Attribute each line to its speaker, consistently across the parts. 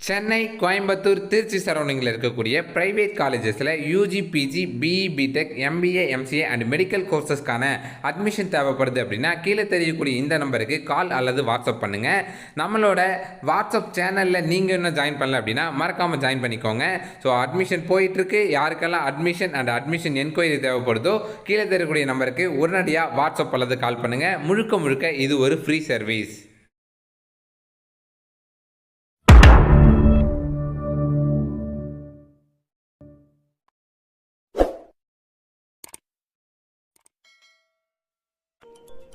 Speaker 1: சென்னை, கோயம்புத்தூர், திருச்சி சரௌண்டிங்கில் இருக்கக்கூடிய பிரைவேட் காலேஜஸில் UG, PG, BE, BTech, MBA, MCA and medical கோர்சஸ்க்கான அட்மிஷன் தேவைப்படுது அப்படின்னா கீழே தெரியக்கூடிய இந்த நம்பருக்கு கால் அல்லது வாட்ஸ்அப் பண்ணுங்கள். நம்மளோட வாட்ஸ்அப் சேனலில் நீங்கள் இன்னும் ஜாயின் பண்ணல அப்படின்னா மறக்காமல் ஜாயின் பண்ணிக்கோங்க. ஸோ அட்மிஷன் போயிட்டுருக்கு. யாருக்கெல்லாம் அட்மிஷன் அண்ட் அட்மிஷன் என்கொயரி தேவைப்படுதோ கீழே தெரியக்கூடிய நம்பருக்கு உடனடியாக வாட்ஸ்அப் அல்லது கால் பண்ணுங்கள். முழுக்க முழுக்க இது ஒரு ஃப்ரீ சர்வீஸ்.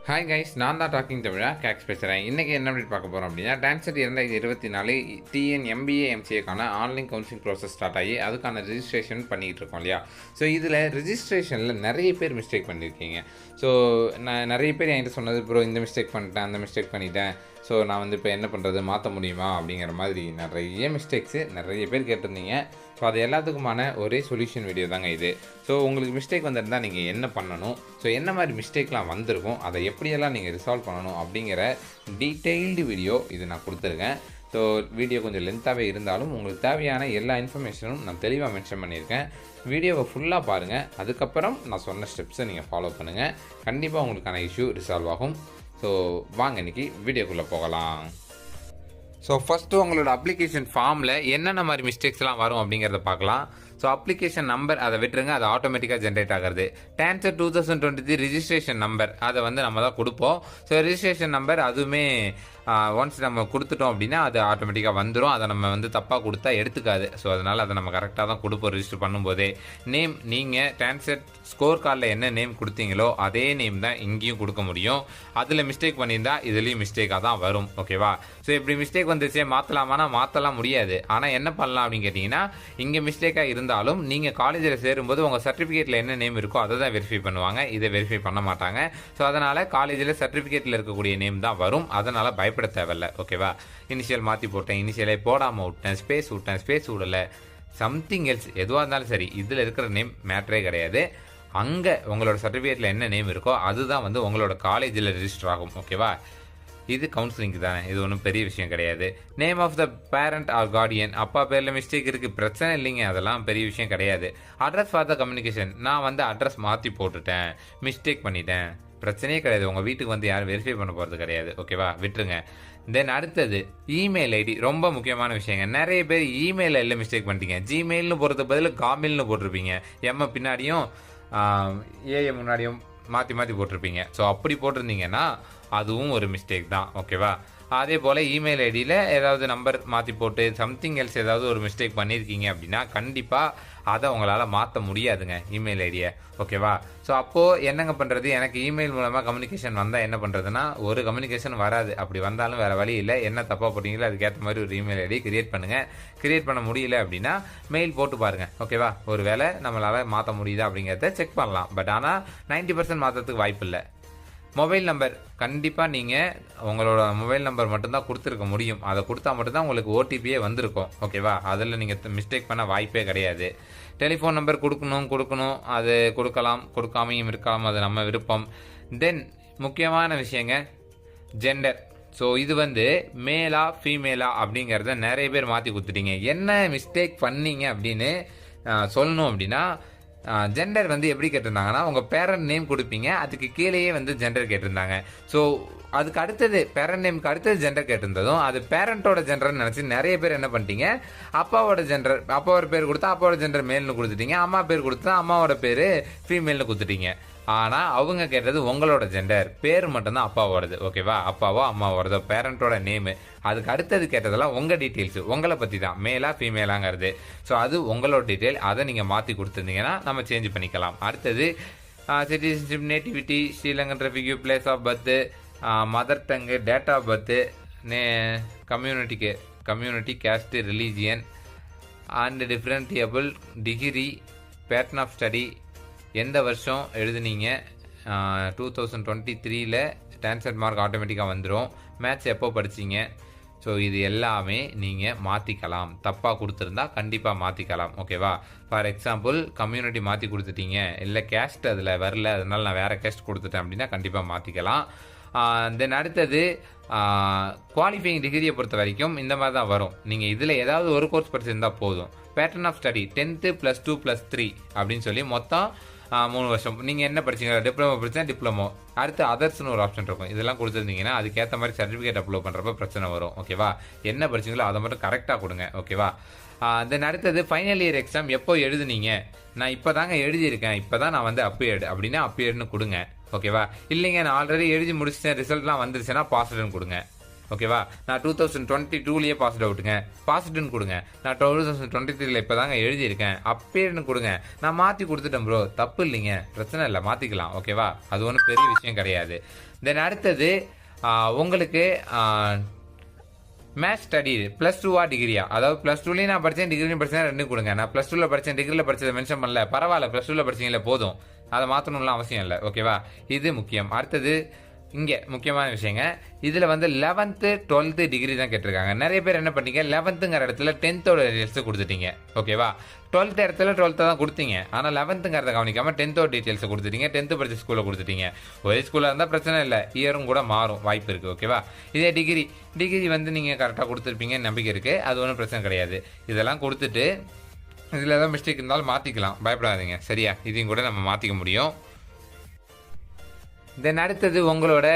Speaker 1: ஹாய் கைஸ், நான் தான் டாக்கிங் தமிழா கேக்ஸ் பேசுகிறேன். இன்றைக்கி என்ன அப்படி பார்க்க போகிறோம் அப்படின்னா, டான்செட் 2024 டிஎன் எம்பிஏ எம்சிஏக்கான ஆன்லைன் கவுன்சிலிங் ப்ராசஸ் ஸ்டார்ட் ஆகி அதுக்கான ரிஜிஸ்ட்ரேஷன் பண்ணிகிட்டு இருக்கோம் இல்லையா. ஸோ இதில் ரிஜிஸ்ட்ரேஷனில் நிறைய பேர் மிஸ்டேக் பண்ணியிருக்கீங்க. ஸோ நான் நிறைய பேர் என்கிட்ட சொன்னது, ப்ரோ இந்த மிஸ்டேக் பண்ணிட்டேன், அந்த மிஸ்டேக் பண்ணிட்டேன், ஸோ நான் இப்போ என்ன பண்ணுறது, மாற்ற முடியுமா அப்படிங்கிற மாதிரி நிறைய மிஸ்டேக்ஸு நிறைய பேர் கேட்டிருந்தீங்க. ஸோ அது எல்லாத்துக்குமான ஒரே சொல்யூஷன் வீடியோ தாங்க இது. ஸோ உங்களுக்கு மிஸ்டேக் வந்திருந்தால் நீங்கள் என்ன பண்ணணும், ஸோ என்ன மாதிரி மிஸ்டேக்லாம் வந்திருக்கும், அதை எப்படியெல்லாம் நீங்கள் ரிசால்வ் பண்ணணும் அப்படிங்கிற டீட்டெயில்டு வீடியோ இது நான் கொடுத்துருக்கேன். ஸோ வீடியோ கொஞ்சம் லென்த்தாகவே இருந்தாலும் உங்களுக்கு தேவையான எல்லா இன்ஃபர்மேஷனும் நான் தெளிவாக மென்ஷன் பண்ணியிருக்கேன். வீடியோவை ஃபுல்லாக பாருங்கள். அதுக்கப்புறம் நான் சொன்ன ஸ்டெப்ஸை நீங்கள் ஃபாலோ பண்ணுங்கள். கண்டிப்பாக உங்களுக்கான இஷ்யூ ரிசால்வ் ஆகும். ஸோ வாங்க இன்றைக்கி வீடியோக்குள்ளே போகலாம். ஸோ ஃபஸ்ட்டு உங்களோட அப்ளிகேஷன் ஃபார்மில் என்னென்ன மாதிரி மிஸ்டேக்ஸ்லாம் வரும் அப்படிங்கிறத பார்க்கலாம். ஸோ அப்ளிகேஷன் நம்பர் அதை விட்டுருங்க, அது ஆட்டோமேட்டிக்காக ஜென்ரேட் ஆகிறது. டான்செட் 2023 ரிஜிஸ்ட்ரேஷன் நம்பர் அதை நம்ம தான் கொடுப்போம். ஸோ ரிஜிஸ்ட்ரேஷன் நம்பர் அதுவுமே ஒன்ஸ் நம்ம கொடுத்துட்டோம் அப்படின்னா அது ஆட்டோமேட்டிக்காக வந்துடும். அதை நம்ம தப்பாக கொடுத்தா எடுத்துக்காது. ஸோ அதனால் அதை நம்ம கரெக்டாக தான் கொடுப்போம் ரிஜிஸ்டர் பண்ணும்போதே. நேம் நீங்கள் டான்செட் ஸ்கோர் கார்டில் என்ன நேம் கொடுத்தீங்களோ அதே நேம் தான் இங்கேயும் கொடுக்க முடியும். அதில் மிஸ்டேக் பண்ணியிருந்தால் இதுலேயும் மிஸ்டேக்காக தான் வரும். ஓகேவா? ஸோ இப்படி மிஸ்டேக் வந்துச்சே மாற்றலாமானா மாற்றலாம் முடியாது. ஆனால் என்ன பண்ணலாம் அப்படின்னு கேட்டிங்கன்னா, இங்கே மிஸ்டேக்காக இருந்தாலும் நீங்கள் காலேஜில் சேரும்போது உங்கள் சர்டிஃபிகேட்டில் என்ன நேம் இருக்கோ அதை தான் வெரிஃபை பண்ணுவாங்க. இதை வெரிஃபை பண்ண மாட்டாங்க. ஸோ அதனால் காலேஜில் சர்டிஃபிகேட்டில் இருக்கக்கூடிய நேம் தான் வரும். அதனால் பயப்பட தேவையில்லை. ஓகேவா? இனிஷியல் மாற்றி போட்டேன், இனிஷியலை போடாமல் விட்டேன், ஸ்பேஸ் விடலை, சம்திங் எல்ஸ் எதுவாக இருந்தாலும் சரி, இதில் இருக்கிற நேம் மேட்டரே கிடையாது. அங்கே உங்களோட சர்டிஃபிகேட்டில் என்ன நேம் இருக்கோ அதுதான் உங்களோட காலேஜில் ரிஜிஸ்டர் ஆகும். ஓகேவா? இது கவுன்சிலிங்க்கு தானே, இது ஒன்றும் பெரிய விஷயம் கிடையாது. Name of the parent or guardian, அப்பா பேரில் மிஸ்டேக் இருக்குது, பிரச்சனை இல்லைங்க, அதெல்லாம் பெரிய விஷயம் கிடையாது. அட்ரஸ் ஃபார் த கம்யூனிகேஷன், நான் அட்ரஸ் மாற்றி போட்டுட்டேன், மிஸ்டேக் பண்ணிட்டேன், பிரச்சனையே கிடையாது. உங்கள் வீட்டுக்கு யாரும் வெரிஃபை பண்ண போகிறது கிடையாது. ஓகேவா? விட்டுருங்க. தென் அடுத்தது இமெயில் ஐடி, ரொம்ப முக்கியமான விஷயங்க. நிறைய பேர் இமெயில் ஐடியில் மிஸ்டேக் பண்ணிட்டீங்க. ஜிமெயில்னு போகிறது பதில் காமெயில்னு போட்டிருப்பீங்க. எம்மை பின்னாடியும் ஏஏ முன்னாடியும் மாற்றி போட்டிருப்பீங்க. ஸோ அப்படி போட்டிருந்தீங்கன்னா அதுவும் ஒரு மிஸ்டேக் தான். ஓகேவா? அதே போல் இமெயில் ஐடியில் ஏதாவது நம்பர் மாற்றி போட்டு சம்திங் எல்ஸ் ஏதாவது ஒரு மிஸ்டேக் பண்ணியிருக்கீங்க அப்படின்னா கண்டிப்பாக அதை உங்களால் மாற்ற முடியாதுங்க இமெயில் ஐடியை. ஓகேவா? ஸோ அப்போது என்னங்க பண்ணுறது, எனக்கு இமெயில் மூலமாக கம்யூனிகேஷன் வந்தால் என்ன பண்ணுறதுன்னா, ஒரு கம்யூனிகேஷன் வராது. அப்படி வந்தாலும் வேறு வழி இல்லை. என்ன தப்பாக போட்டிங்களோ அதுக்கேற்ற மாதிரி ஒரு இமெயில் ஐடி கிரியேட் பண்ணுங்கள். கிரியேட் பண்ண முடியல அப்படின்னா மெயில் போட்டு பாருங்கள். ஓகேவா? ஒரு வேளை நம்மளால் மாற்ற முடியுதா அப்படிங்கிறத செக் பண்ணலாம். பட் ஆனால் 90% மாற்றத்துக்கு வாய்ப்பு இல்லை. மொபைல் நம்பர் கண்டிப்பாக நீங்கள் உங்களோட மொபைல் நம்பர் மட்டும்தான் கொடுத்துருக்க முடியும். அதை கொடுத்தா மட்டும்தான் உங்களுக்கு ஓடிபியே வந்திருக்கும். ஓகேவா? அதில் நீங்கள் மிஸ்டேக் பண்ண வாய்ப்பே கிடையாது. டெலிஃபோன் நம்பர் கொடுக்கணும், அது கொடுக்கலாம், கொடுக்காமையும் இருக்கலாம், அது நம்ம விருப்பம். தென் முக்கியமான விஷயங்க, ஜெண்டர். ஸோ இது மேலா ஃபீமேலா அப்படிங்கிறத நிறைய பேர் மாற்றி கொடுத்துட்டீங்க. என்ன மிஸ்டேக் பண்ணீங்க அப்படின்னு சொல்லணும் அப்படின்னா, ஜெண்டர் எப்படி கேட்டிருந்தாங்கன்னா, உங்கள் பேரண்ட் நேம் கொடுப்பீங்க, அதுக்கு கீழேயே ஜெண்டர் கேட்டிருந்தாங்க. ஸோ அதுக்கு அடுத்தது பேரண்ட் நேமுக்கு அடுத்தது ஜெண்டர் கேட்டிருந்ததும் அது பேரண்ட்டோட ஜெண்டர்னு நினச்சி நிறைய பேர் என்ன பண்ணிட்டீங்க, அப்பாவோட ஜெண்டர், அப்பாவோட பேர் கொடுத்தா அப்பாவோட ஜெண்டர் மேல்னு கொடுத்துட்டீங்க, அம்மா பேர் கொடுத்தா அம்மாவோட பேர் ஃபீமேல்னு கொடுத்துட்டீங்க. ஆனால் அவங்க கேட்டது உங்களோட ஜெண்டர், பேர் மட்டும்தான் அப்பாவோடது. ஓகேவா? அப்பாவோ அம்மாவோடதோ பேரண்ட்டோட நேமு. அதுக்கு அடுத்தது கேட்டதெல்லாம் உங்கள் டீட்டெயில்ஸு, உங்களை பற்றி தான், மேலா ஃபீமேலாங்கிறது. ஸோ அது உங்களோட டீட்டெயில். அதை நீங்கள் மாற்றி கொடுத்துருந்தீங்கன்னா நம்ம சேஞ்ச் பண்ணிக்கலாம். அடுத்தது citizenship, nativity, Sri Lankan refugee, place of birth, mother tongue, date of birth, community, caste, religion and differently abled, degree, pattern of study, எந்த வருஷம் எழுதுனீங்க, 2023 டான்செட் மார்க் ஆட்டோமேட்டிக்காக வந்துடும், மேட்ச் எப்போ படிச்சிங்க. ஸோ இது எல்லாமே நீங்கள் மாற்றிக்கலாம். தப்பாக கொடுத்துருந்தா கண்டிப்பாக மாற்றிக்கலாம். ஓகேவா? ஃபார் எக்ஸாம்பிள் கம்யூனிட்டி மாற்றி கொடுத்துட்டீங்க, இல்லை கேஸ்ட் அதில் வரல, அதனால் நான் வேறு கேஸ்ட் கொடுத்துட்டேன் அப்படின்னா கண்டிப்பாக மாற்றிக்கலாம். தென் அடுத்தது குவாலிஃபைங் டிகிரியை பொறுத்த வரைக்கும் இந்த மாதிரி தான் வரும். நீங்கள் இதில் ஏதாவது ஒரு கோர்ஸ் படிச்சிருந்தால் போதும். பேட்டர்ன் ஆஃப் ஸ்டடி 10th +2 +3 அப்படின்னு சொல்லி மொத்தம் 3 வருஷம். நீங்கள் என்ன படிச்சீங்க, டிப்ளமோ படிச்சா டிப்ளமோ, அடுத்து அதர்ஸ்னு ஒரு ஆப்ஷன் இருக்கும். இதெல்லாம் கொடுத்துருந்தீங்கன்னா அதுக்கேற்ற மாதிரி சர்டிஃபிகேட் அப்லோட் பண்ணுறப்ப பிரச்சனை வரும். ஓகேவா, என்ன படிச்சிங்களோ அதை மட்டும் கரெக்டாக கொடுங்க. ஓகேவா, தென் அடுத்தது ஃபைனல் இயர் எக்ஸாம் எப்போ எழுதுனீங்க, நான் இப்போ தாங்க எழுதியிருக்கேன், இப்போ தான் நான் வந்து அப்பியர்டு அப்படின்னா அப்பியர்டுன்னு கொடுங்க. ஓகேவா, இல்லைங்க நான் ஆல்ரெடி எழுதி முடிச்சிட்டேன், ரிசல்ட்லாம் வந்துருச்சுன்னா பாஸ்டுன்னு கொடுங்க. ஓகேவா, நான் 2022 பாஸ்ட் அவுட்டுங்க, பாஸ்டுன்னு கொடுங்க. நான் 2023 இப்போ தாங்க எழுதியிருக்கேன், அப்பியர்டுன்னு கொடுங்க. நான் மாற்றி கொடுத்துட்டேன் ப்ரோ, தப்பு இல்லைங்க, பிரச்சனை இல்லை, மாற்றிக்கலாம். ஓகேவா, அது ஒன்றும் பெரிய விஷயம் கிடையாது. தென் அடுத்தது உங்களுக்கு மேத்ஸ் ஸ்டடி +2 டிகிரியா, அதாவது +2 நான் படித்தேன், டிகிரியும் படித்தேன், ரெண்டும் கொடுங்க. நான் +2 படித்தேன், டிகிரியில் படித்ததை மென்ஷன் பண்ணல, பரவாயில்ல, +2 படிச்சீங்களே போதும், அதை மாற்றணும்லாம் அவசியம் இல்லை. ஓகேவா, இது முக்கியம். அடுத்தது இங்கே முக்கியமான விஷயங்க, இதில் வந்து 11th 12th டிகிரி தான் கேட்டிருக்காங்க. நிறைய பேர் என்ன பண்ணீங்க, 11th இடத்துல 10th டீட்டெயில்ஸ் கொடுத்துட்டீங்க. ஓகேவா, 12th இடத்துல 12th தான் கொடுத்தீங்க, ஆனால் 11th கவனிக்காமல் 10th டீட்டெயில்ஸ் கொடுத்துட்டீங்க, 10th படித்த ஸ்கூலில் கொடுத்துட்டீங்க. ஒரே ஸ்கூலாக இருந்தால் பிரச்சனை இல்லை, இயரும் கூட மாறும் வாய்ப்பு இருக்குது. ஓகேவா, இதே டிகிரி வந்து நீங்கள் கரெக்டாக கொடுத்துருப்பீங்கன்னு நம்பிக்கை இருக்குது, அது ஒன்றும் பிரச்சனை கிடையாது. இதெல்லாம் கொடுத்துட்டு இதில் ஏதாவது மிஸ்டேக் இருந்தாலும் மாற்றிக்கலாம், பயப்படாதீங்க. சரியா, இதையும் கூட நம்ம மாற்றிக்க முடியும். தென் அடுத்தது உங்களோட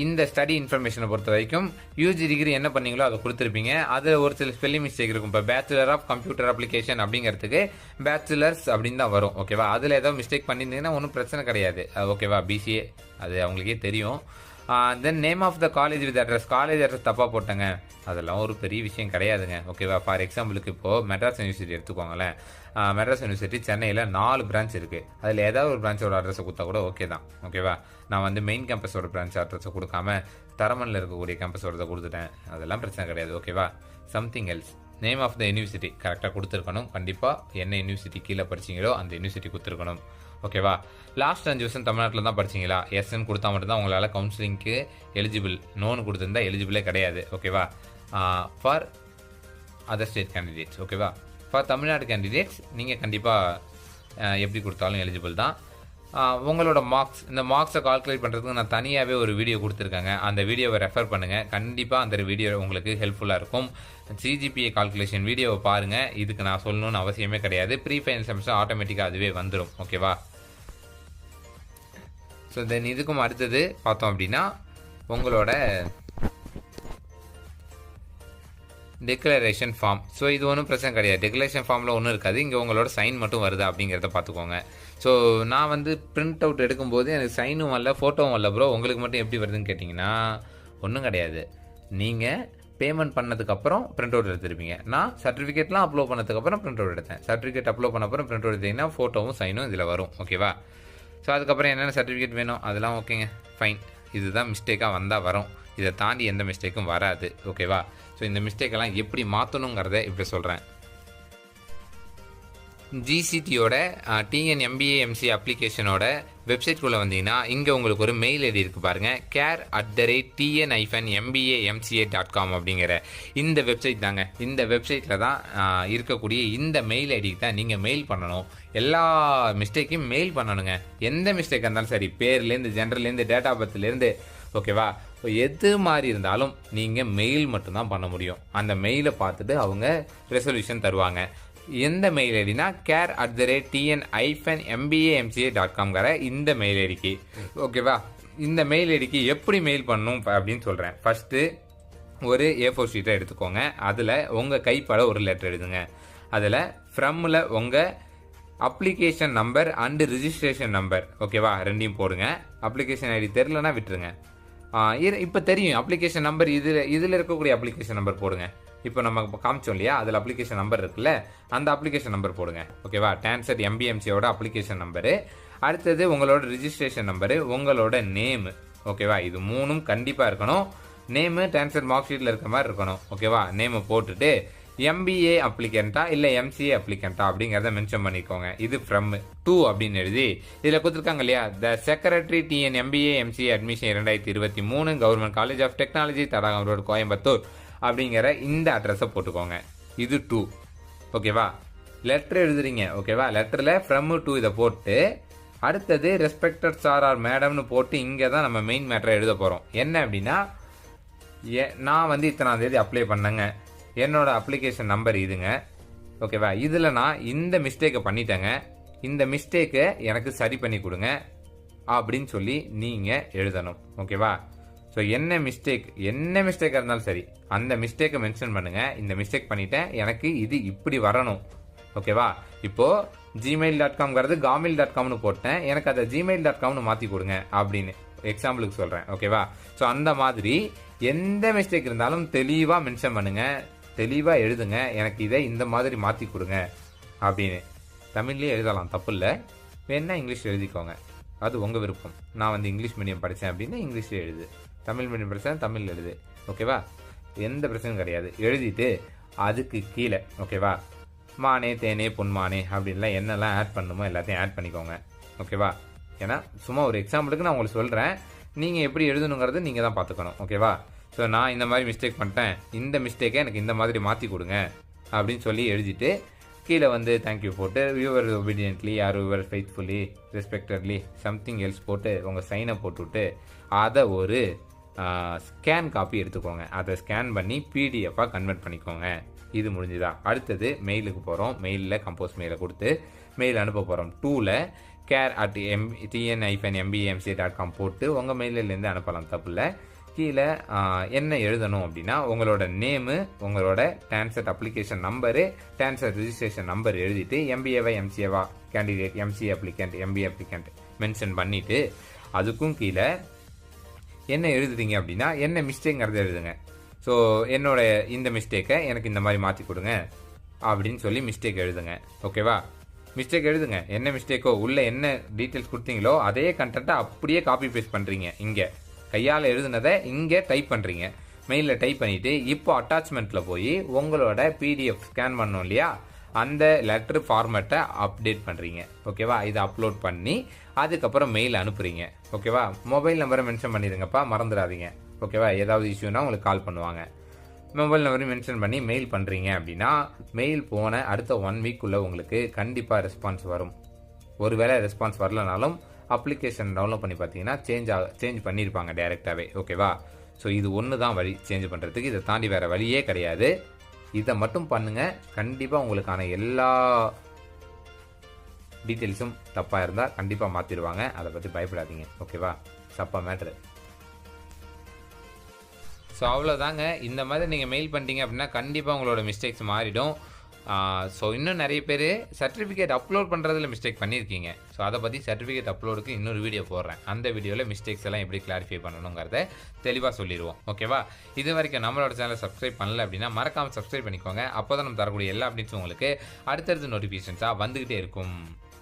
Speaker 1: இந்த ஸ்டடி இன்ஃபர்மேஷனை பொறுத்த வரைக்கும் யூஜி டிகிரி என்ன பண்ணீங்களோ அதை கொடுத்துருப்பீங்க. அதில் ஒரு சில ஸ்பெல்லிங் மிஸ்டேக் இருக்கும். இப்போ பேச்சுலர் ஆஃப் கம்ப்யூட்டர் அப்ளிகேஷன் அப்படிங்கிறதுக்கு பேச்சுலர்ஸ் அப்படின்னு தான் வரும். ஓகேவா, அதில் ஏதாவது மிஸ்டேக் பண்ணியிருந்தீங்கன்னா ஒன்றும் பிரச்சனை கிடையாது. ஓகேவா, பிசிஏ அது அவங்களுக்கே தெரியும். Then name of the college with address, college address தப்பாக போட்டேங்க, அதெல்லாம் ஒரு பெரிய விஷயம் கிடையாதுங்க. ஓகேவா, ஃபார் எக்ஸாம்பிளுக்கு இப்போது மெட்ராஸ் யூனிவர்சிட்டி எடுத்துக்கோங்களேன். மெட்ராஸ் யூனிவர்சிட்டி சென்னையில் 4 பிரான்ச் இருக்குது. அதில் ஏதாவது ஒரு பிரான்ச்சோட அட்ரஸை கொடுத்தா கூட ஓகே தான். ஓகேவா, நான் வந்து மெயின் கேம்பஸோட பிரான்ச் அட்ரஸை கொடுக்காம தரமணில் இருக்கக்கூடிய கேம்பஸோட கொடுத்துட்டேன், அதெல்லாம் பிரச்சனை கிடையாது. ஓகேவா, something else, name of the university கரெக்டாக கொடுத்துருக்கணும். கண்டிப்பாக என்ன யூனிவர்சிட்டி கீழே படிச்சிங்களோ அந்த யூனிவர்சிட்டி கொடுத்துருக்கணும். ஓகேவா, லாஸ்ட் 5 வருஷம் தமிழ்நாட்டில் தான் படிச்சிங்களா, எஸ்ன்னு கொடுத்தா மட்டும்தான் உங்களால் கவுன்சிலிங்க்கு எலிஜிபிள், நோன்னு கொடுத்துருந்தா எலிஜிபிளே கிடையாது. ஓகேவா, ஃபார் அதர் ஸ்டேட் கேண்டிடேட்ஸ். ஓகேவா, ஃபார் தமிழ்நாடு கேண்டிடேட்ஸ் நீங்கள் கண்டிப்பாக எப்படி கொடுத்தாலும் எலிஜிபிள் தான். உங்களோட மார்க்ஸ், இந்த மார்க்ஸை கால்குலேட் பண்ணுறதுக்கு நான் தனியாகவே ஒரு வீடியோ கொடுத்துருக்காங்க, அந்த வீடியோவை ரெஃபர் பண்ணுங்கள். கண்டிப்பாக அந்த வீடியோ உங்களுக்கு ஹெல்ப்ஃபுல்லாக இருக்கும். சிஜிபிஏ கால்குலேஷன் வீடியோவை பாருங்கள், இதுக்கு நான் சொல்லணும்னு அவசியமே கிடையாது. ப்ரீ ஃபைனல் செமஸ்டர் ஆட்டோமேட்டிக்காக அதுவே வந்துடும். ஓகேவா, ஸோ தென் இதுக்கும் அடுத்தது பார்த்தோம் அப்படின்னா உங்களோட டெக்ளரேஷன் ஃபார்ம். ஸோ இது ஒன்றும் பிரச்சனை கிடையாது, டெக்ளரேஷன் ஃபார்மில் ஒன்றும் இருக்காது, இங்கே உங்களோட சைன் மட்டும் வருதா அப்படிங்கிறத பார்த்துக்கோங்க. ஸோ நான் வந்து பிரிண்ட் அவுட் எடுக்கும்போது எனக்கு சைனும் வரல, ஃபோட்டோவும் வரல ப்ரோ, உங்களுக்கு மட்டும் எப்படி வருதுன்னு கேட்டிங்கன்னா ஒன்றும் கிடையாது. நீங்கள் பேமெண்ட் பண்ணதுக்கப்புறம் பிரிண்ட் அவுட் எடுத்துருப்பீங்க. நான் சர்டிஃபிகேட்லாம் அப்லோட் பண்ணதுக்கப்புறம் பிரிண்ட் அவுட் எடுத்தேன். சர்டிஃபிகேட் அப்லோட் பண்ண அப்புறம் பிரிண்ட் அவுட் எடுத்தீங்கன்னா ஃபோட்டோவும் சைனும் இதில் வரும். ஓகேவா, ஸோ அதுக்கப்புறம் என்னென்ன சர்டிஃபிகேட் வேணும் அதெல்லாம் ஓகேங்க, ஃபைன். இதுதான் மிஸ்டேக்காக வந்தால் வரும், இதை தாண்டி எந்த மிஸ்டேக்கும் வராது. ஓகேவா, ஸோ இந்த மிஸ்டேக்கெல்லாம் எப்படி மாற்றணுங்கிறத இப்படி சொல்கிறேன். ஜிசிடியோட டிஎன்எம்பிஏ எம்சிஏ அப்ளிகேஷனோட வெப்சைட்குள்ளே வந்தீங்கன்னா இங்கே உங்களுக்கு ஒரு மெயில் ஐடி இருக்குது பாருங்கள், care@tn-mba-mca.com அப்படிங்கிற இந்த வெப்சைட் தாங்க. இந்த வெப்சைட்டில் தான் இருக்கக்கூடிய இந்த மெயில் ஐடிக்கு தான் நீங்கள் மெயில் பண்ணணும். எல்லா மிஸ்டேக்கையும் மெயில் பண்ணணுங்க. எந்த மிஸ்டேக்காக இருந்தாலும் சரி, பேர்லேருந்து ஜென்ரல்லேருந்து டேட் ஆஃப் பர்த்லேருந்து. ஓகேவா, எது மாதிரி இருந்தாலும் நீங்கள் மெயில் மட்டும்தான் பண்ண முடியும். அந்த மெயிலை பார்த்துட்டு அவங்க ரெசல்யூஷன் தருவாங்க. எந்த மெயில் ஐடினா care@tn-mba-mca.com இந்த மெயில் ஐடிக்கு. ஓகேவா, இந்த மெயில் ஐடிக்கு எப்படி மெயில் பண்ணணும் அப்படின்னு சொல்கிறேன். ஃபஸ்ட்டு ஒரு A4 ஷீட்டை எடுத்துக்கோங்க, அதில் உங்கள் கைப்பட ஒரு லெட்டர் எழுதுங்க. அதில் ஃப்ரம்மில் உங்கள் application number and registration number, ஓகேவா, ரெண்டையும் போடுங்க. அப்ளிகேஷன் ஐடி தெரிலனா விட்டுருங்க. இப்போ தெரியும் அப்ளிகேஷன் நம்பர், இதில் இருக்கக்கூடிய அப்ளிகேஷன் நம்பர் போடுங்க. இப்போ நம்ம காமிச்சோம் இல்லையா, அதில் அப்ளிகேஷன் நம்பர் இருக்குல்ல, அந்த அப்ளிகேஷன் நம்பர் போடுங்க. ஓகேவா, டான்செட் MBMCயோட அப்ளிகேஷன் நம்பரு, அடுத்தது உங்களோட ரிஜிஸ்ட்ரேஷன் நம்பரு, உங்களோட நேமு. ஓகேவா, இது 3ம் கண்டிப்பாக இருக்கணும். நேமு டான்செட் மார்க் ஷீட்டில் இருக்க மாதிரி இருக்கணும். ஓகேவா, நேமு போட்டுட்டு MBA அப்ளிகண்டா இல்லை MCA அப்ளிகண்டா அப்படிங்கிறத மென்ஷன் பண்ணிக்கோங்க. இது ஃப்ரம் டூ அப்படின்னு எழுதி இதில் கொடுத்துருக்காங்க இல்லையா, the secretary TN MBA MCA admission 2023 government college of technology Thadagam road Coimbatore அப்படிங்கிற இந்த அட்ரஸை போட்டுக்கோங்க. இது 2. ஓகேவா, லெட்டர் எழுதுறீங்க. ஓகேவா, லெட்டரில் ஃப்ரம் டூ இதை போட்டு அடுத்தது ரெஸ்பெக்டட் சார் ஆர் மேடம்னு போட்டு இங்கே தான் நம்ம மெயின் மேட்டரை எழுத போகிறோம். என்ன அப்படின்னா, நான் வந்து இத்தனாம் தேதி அப்ளை பண்ணேங்க, என்னோட அப்ளிகேஷன் நம்பர் இதுங்க, ஓகேவா, இதில் நான் இந்த மிஸ்டேக்கை பண்ணிட்டேங்க, இந்த மிஸ்டேக்கை எனக்கு சரி பண்ணி கொடுங்க அப்படின்னு சொல்லி நீங்கள் எழுதணும். ஓகேவா. ஸோ என்ன மிஸ்டேக்காக இருந்தாலும் சரி அந்த மிஸ்டேக்கை மென்ஷன் பண்ணுங்கள். இந்த மிஸ்டேக் பண்ணிட்டேன், எனக்கு இது இப்படி வரணும். ஓகேவா. இப்போது gmail.comங்கிறது gmail.comனு போட்டேன், எனக்கு அதை gmail.comனு மாற்றி கொடுங்க அப்படின்னு எக்ஸாம்பிளுக்கு சொல்கிறேன். ஓகேவா. ஸோ அந்த மாதிரி எந்த மிஸ்டேக் இருந்தாலும் தெளிவாக மென்ஷன் பண்ணுங்கள், தெளிவாக எழுதுங்க, எனக்கு இதை இந்த மாதிரி மாற்றி கொடுங்க அப்படின்னு. தமிழ்லேயே எழுதலாம், தப்பு இல்லை. வேணா இங்கிலீஷ் எழுதிக்கோங்க, அது உங்கள் விருப்பம். நான் வந்து இங்கிலீஷ் மீடியம் படித்தேன் அப்படின்னா இங்கிலீஷில் எழுது, தமிழ் மீடியம் படித்தேன் தமிழ் எழுது. ஓகேவா. எந்த பிரச்சனையும் கிடையாது. எழுதிட்டு அதுக்கு கீழே ஓகேவா, மானே தேனே பொன்மானே அப்படின்லாம் என்னெல்லாம் ஆட் பண்ணணுமோ எல்லாத்தையும் ஆட் பண்ணிக்கோங்க. ஓகேவா. ஏன்னா சும்மா ஒரு எக்ஸாம்பிளுக்கு நான் உங்களுக்கு சொல்கிறேன், நீங்கள் எப்படி எழுதணுங்கிறது நீங்கள் தான் பார்த்துக்கணும். ஓகேவா. ஸோ நான் இந்த மாதிரி மிஸ்டேக் பண்ணிட்டேன், இந்த மிஸ்டேக்கை எனக்கு இந்த மாதிரி மாற்றி கொடுங்க அப்படின்னு சொல்லி எழுதிட்டு கீழே வந்து தேங்க்யூ போட்டு viewer obediently or viewer faithfully respectedly something else போட்டு உங்கள் சைனை போட்டுவிட்டு அதை ஒரு ஸ்கேன் காப்பி எடுத்துக்கோங்க. அதை ஸ்கேன் பண்ணி பிடிஎஃபாக கன்வெர்ட் பண்ணிக்கோங்க. இது முடிஞ்சுதா. அடுத்தது மெயிலுக்கு போகிறோம். மெயிலில் கம்போஸ் மெயிலை கொடுத்து மெயில் அனுப்ப போகிறோம். 2ல் care@tn-mbamca.com போட்டு உங்கள் மெயிலிலேருந்து அனுப்பலாம், தப்பு இல்லை. கீழே என்ன எழுதணும் அப்படின்னா, உங்களோட நேமு, உங்களோட TANCET application number, TANCET registration number எழுதிட்டு எம்பிஏவா எம்சிஏவா candidate, MCA applicant, MBA applicant mention பண்ணிவிட்டு அதுக்கும் கீழே என்ன எழுதுறீங்க அப்படின்னா என்ன மிஸ்டேக்ங்கிறத எழுதுங்க. ஸோ என்னோட இந்த மிஸ்டேக்கை எனக்கு இந்த மாதிரி மாற்றி கொடுங்க அப்படின்னு சொல்லி மிஸ்டேக் எழுதுங்க. ஓகேவா. மிஸ்டேக் எழுதுங்க, என்ன மிஸ்டேக்கோ உள்ள என்ன டீட்டெயில்ஸ் கொடுத்தீங்களோ அதே கண்டென்ட்டை அப்படியே காப்பி பேஸ்ட் பண்ணுறீங்க. இங்கே கையால் எழுதுனதை இங்கே டைப் பண்ணுறீங்க, மெயிலில் டைப் பண்ணிவிட்டு இப்போ அட்டாச்மெண்ட்டில் போய் உங்களோட பிடிஎஃப் ஸ்கேன் பண்ணோம் இல்லையா, அந்த லெட்டர் ஃபார்மேட்டை அப்டேட் பண்ணுறீங்க. ஓகேவா. இதை அப்லோட் பண்ணி அதுக்கப்புறம் மெயில் அனுப்புகிறீங்க. ஓகேவா. மொபைல் நம்பரை மென்ஷன் பண்ணிடுங்கப்பா, மறந்துடாதீங்க. ஓகேவா. ஏதாவது இஷ்யூனா உங்களுக்கு கால் பண்ணுவாங்க. மொபைல் நம்பரையும் மென்ஷன் பண்ணி மெயில் பண்ணுறீங்க அப்படின்னா மெயில் போன அடுத்த 1 வீக்குள்ளே உங்களுக்கு கண்டிப்பாக ரெஸ்பான்ஸ் வரும். ஒருவேளை ரெஸ்பான்ஸ் வரலனாலும் அப்ளிகேஷன் டவுன்லோட் பண்ணி பார்த்தீங்கன்னா சேஞ்ச் பண்ணியிருப்பாங்க டைரெக்டாகவே. ஓகேவா. ஸோ இது ஒன்று தான் வழி சேஞ்ச் பண்ணுறதுக்கு, இதை தாண்டி வேறு வழியே கிடையாது. இதை மட்டும் பண்ணுங்கள், கண்டிப்பாக உங்களுக்கான எல்லா டீட்டெயில்ஸும் தப்பாக இருந்தால் கண்டிப்பாக மாற்றிடுவாங்க. அதை பற்றி பயப்படாதீங்க. ஓகேவா. சப்பா மேட்ரு. ஸோ அவ்வளோதாங்க. இந்த மாதிரி நீங்கள் மெயில் பண்ணிட்டீங்க அப்படின்னா கண்டிப்பாக உங்களோட மிஸ்டேக்ஸ் மாறிடும். ஸோ இன்னும் நிறைய பேர் சர்டிஃபிகேட் அப்லோட் பண்ணுறதுல மிஸ்டேக் பண்ணியிருக்கீங்க. ஸோ அதை பற்றி சர்டிஃபிகேட் அப்லோடுக்கு இன்னொரு வீடியோ போடுறேன். அந்த வீடியோவில் மிஸ்டேக்ஸ் எல்லாம் எப்படி கிளாரிஃபை பண்ணணுங்கிறத தெளிவாக சொல்லிடுவோம். ஓகேவா. இது வரைக்கும் நம்மளோட சேனலை சப்ஸ்கிரைப் பண்ணல அப்படின்னா மறக்காமல் சப்ஸ்கிரைப் பண்ணிக்கோங்க. அப்போ தான் நம்ம தரக்கூடிய எல்லா அப்டேட்ஸும் உங்களுக்கு அடுத்தடுத்து நோட்டிஃபிகேஷன்ஸாக வந்துக்கிட்டே இருக்கும்.